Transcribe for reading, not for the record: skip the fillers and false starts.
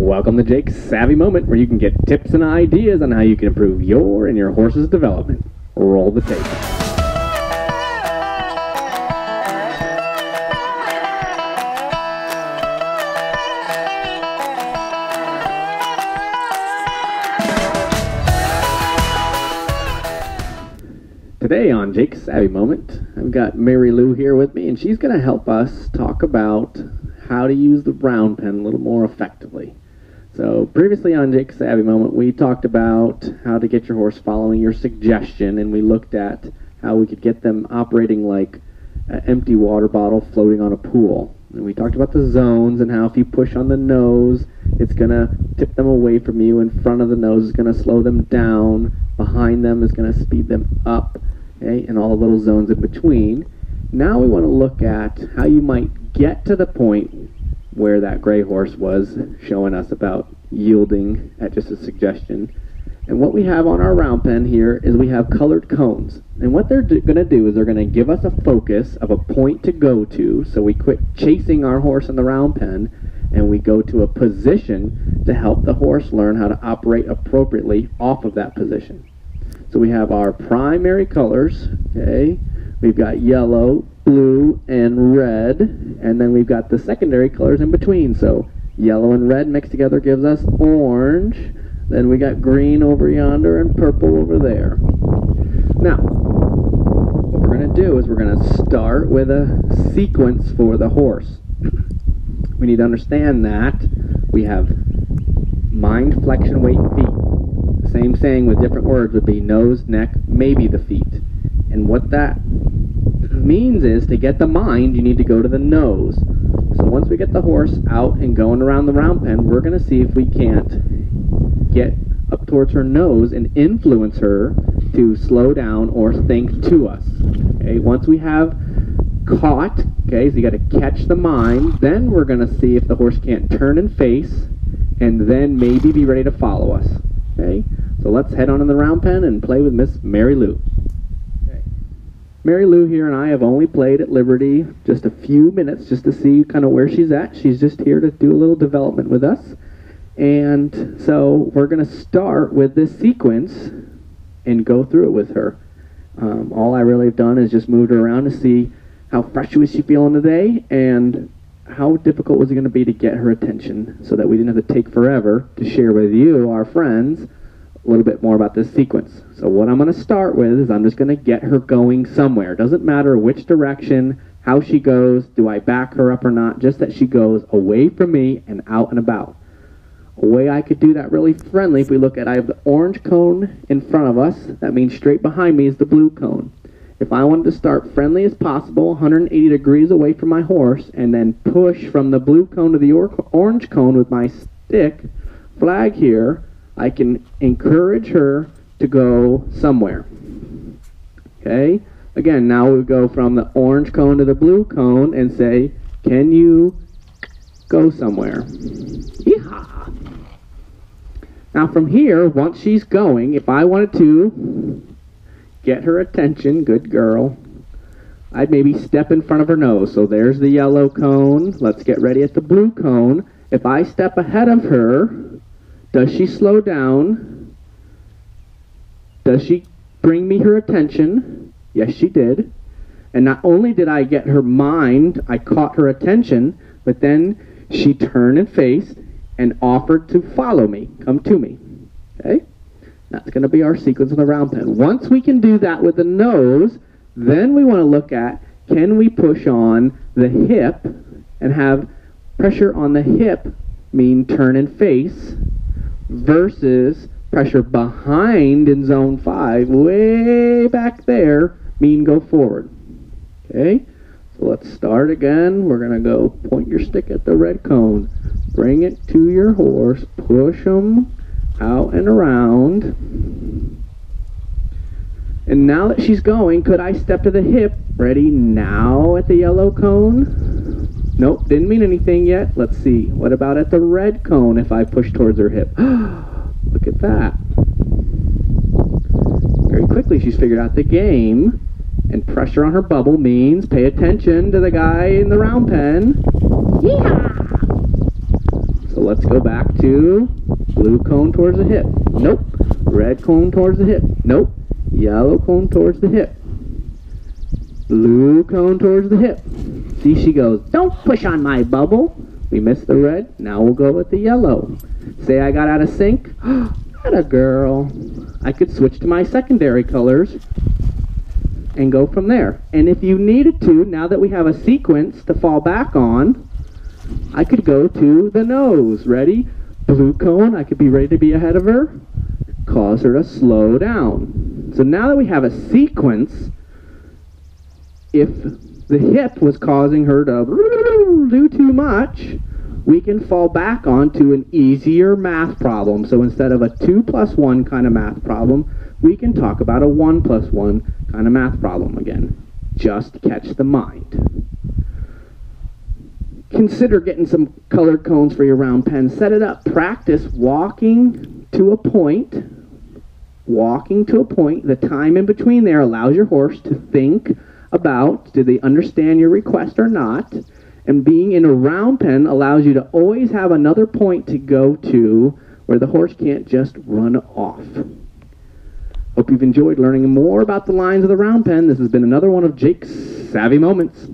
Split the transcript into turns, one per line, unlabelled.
Welcome to Jake's Savvy Moment, where you can get tips and ideas on how you can improve your and your horse's development. Roll the tape. Today on Jake's Savvy Moment, I've got Mary Lou here with me, and she's going to help us talk about how to use the round pen a little more effectively. So previously on Jake's Savvy Moment, we talked about how to get your horse following your suggestion, and we looked at how we could get them operating like an empty water bottle floating on a pool. And we talked about the zones and how if you push on the nose, it's going to tip them away from you. In front of the nose is going to slow them down. Behind them is going to speed them up. Okay, and all the little zones in between. Now we want to look at how you might get to the point where that gray horse was showing us about yielding at just a suggestion. And what we have on our round pen here is we have colored cones. And what they're going to do is they're going to give us a focus of a point to go to, so we quit chasing our horse in the round pen and we go to a position to help the horse learn how to operate appropriately off of that position. So we have our primary colors, okay? We've got yellow, blue, and red, and then we've got the secondary colors in between. So yellow and red mixed together gives us orange. Then we got green over yonder and purple over there. Now, what we're going to do is we're going to start with a sequence for the horse. We need to understand that we have mind, flexion, weight, feet. Same saying with different words would be nose, neck, maybe the feet. And what that means is to get the mind, you need to go to the nose. So once we get the horse out and going around the round pen, we're going to see if we can't get up towards her nose and influence her to slow down or think to us. Okay, once we have caught, okay, so you got to catch the mind, then we're going to see if the horse can't turn and face, and then maybe be ready to follow us. Okay, so let's head on in the round pen and play with Miss Mary Lou. Okay. Mary Lou here and I have only played at Liberty just a few minutes just to see kind of where she's at. She's just here to do a little development with us. And so we're going to start with this sequence and go through it with her. All I really have done is just moved her around to see how fresh was she feeling today and how difficult was it going to be to get her attention so that we didn't have to take forever to share with you, our friends, a little bit more about this sequence. So what I'm going to start with is I'm just going to get her going somewhere. Doesn't matter which direction, how she goes, do I back her up or not, just that she goes away from me and out and about. A way I could do that really friendly, if we look at, I have the orange cone in front of us. That means straight behind me is the blue cone. If I wanted to start friendly as possible, 180 degrees away from my horse, and then push from the blue cone to the orange cone with my stick flag here, I can encourage her to go somewhere. Okay? Again, now we go from the orange cone to the blue cone and say, can you go somewhere? Yeehaw! Now from here, once she's going, if I wanted to get her attention, good girl, I'd maybe step in front of her nose. So there's the yellow cone. Let's get ready at the blue cone. If I step ahead of her, does she slow down? Does she bring me her attention? Yes, she did. And not only did I get her mind, I caught her attention, but then she turned and faced and offered to follow me, come to me. Okay? That's going to be our sequence of the round pen. Once we can do that with the nose, then we want to look at, can we push on the hip and have pressure on the hip mean turn and face versus pressure behind in zone 5, way back there, mean go forward. Okay? So let's start again. We're going to go point your stick at the red cone. Bring it to your horse. Push them out and around. And now that she's going, could I step to the hip? Ready now at the yellow cone? Nope, didn't mean anything yet. Let's see. What about at the red cone if I push towards her hip? Look at that. Very quickly she's figured out the game. And pressure on her bubble means pay attention to the guy in the round pen. Yeehaw! So So let's go back to blue cone towards the hip. Nope. Red cone towards the hip. Nope. Yellow cone towards the hip. Blue cone towards the hip. See, she goes, don't push on my bubble. We missed the red. Now we'll go with the yellow. Say I got out of sync. Atta girl. I could switch to my secondary colors and go from there. And if you needed to, now that we have a sequence to fall back on, I could go to the nose. Ready? Blue cone. I could be ready to be ahead of her. Cause her to slow down. So now that we have a sequence, if the hip was causing her to do too much, we can fall back onto an easier math problem. So instead of a 2 plus 1 kind of math problem, we can talk about a 1 plus 1 kind of math problem again. Just catch the mind. Consider getting some colored cones for your round pen. Set it up. Practice walking to a point. Walking to a point. The time in between there allows your horse to think about, do they understand your request or not? And being in a round pen allows you to always have another point to go to where the horse can't just run off. Hope you've enjoyed learning more about the lines of the round pen. This has been another one of Jake's Savvy Moments.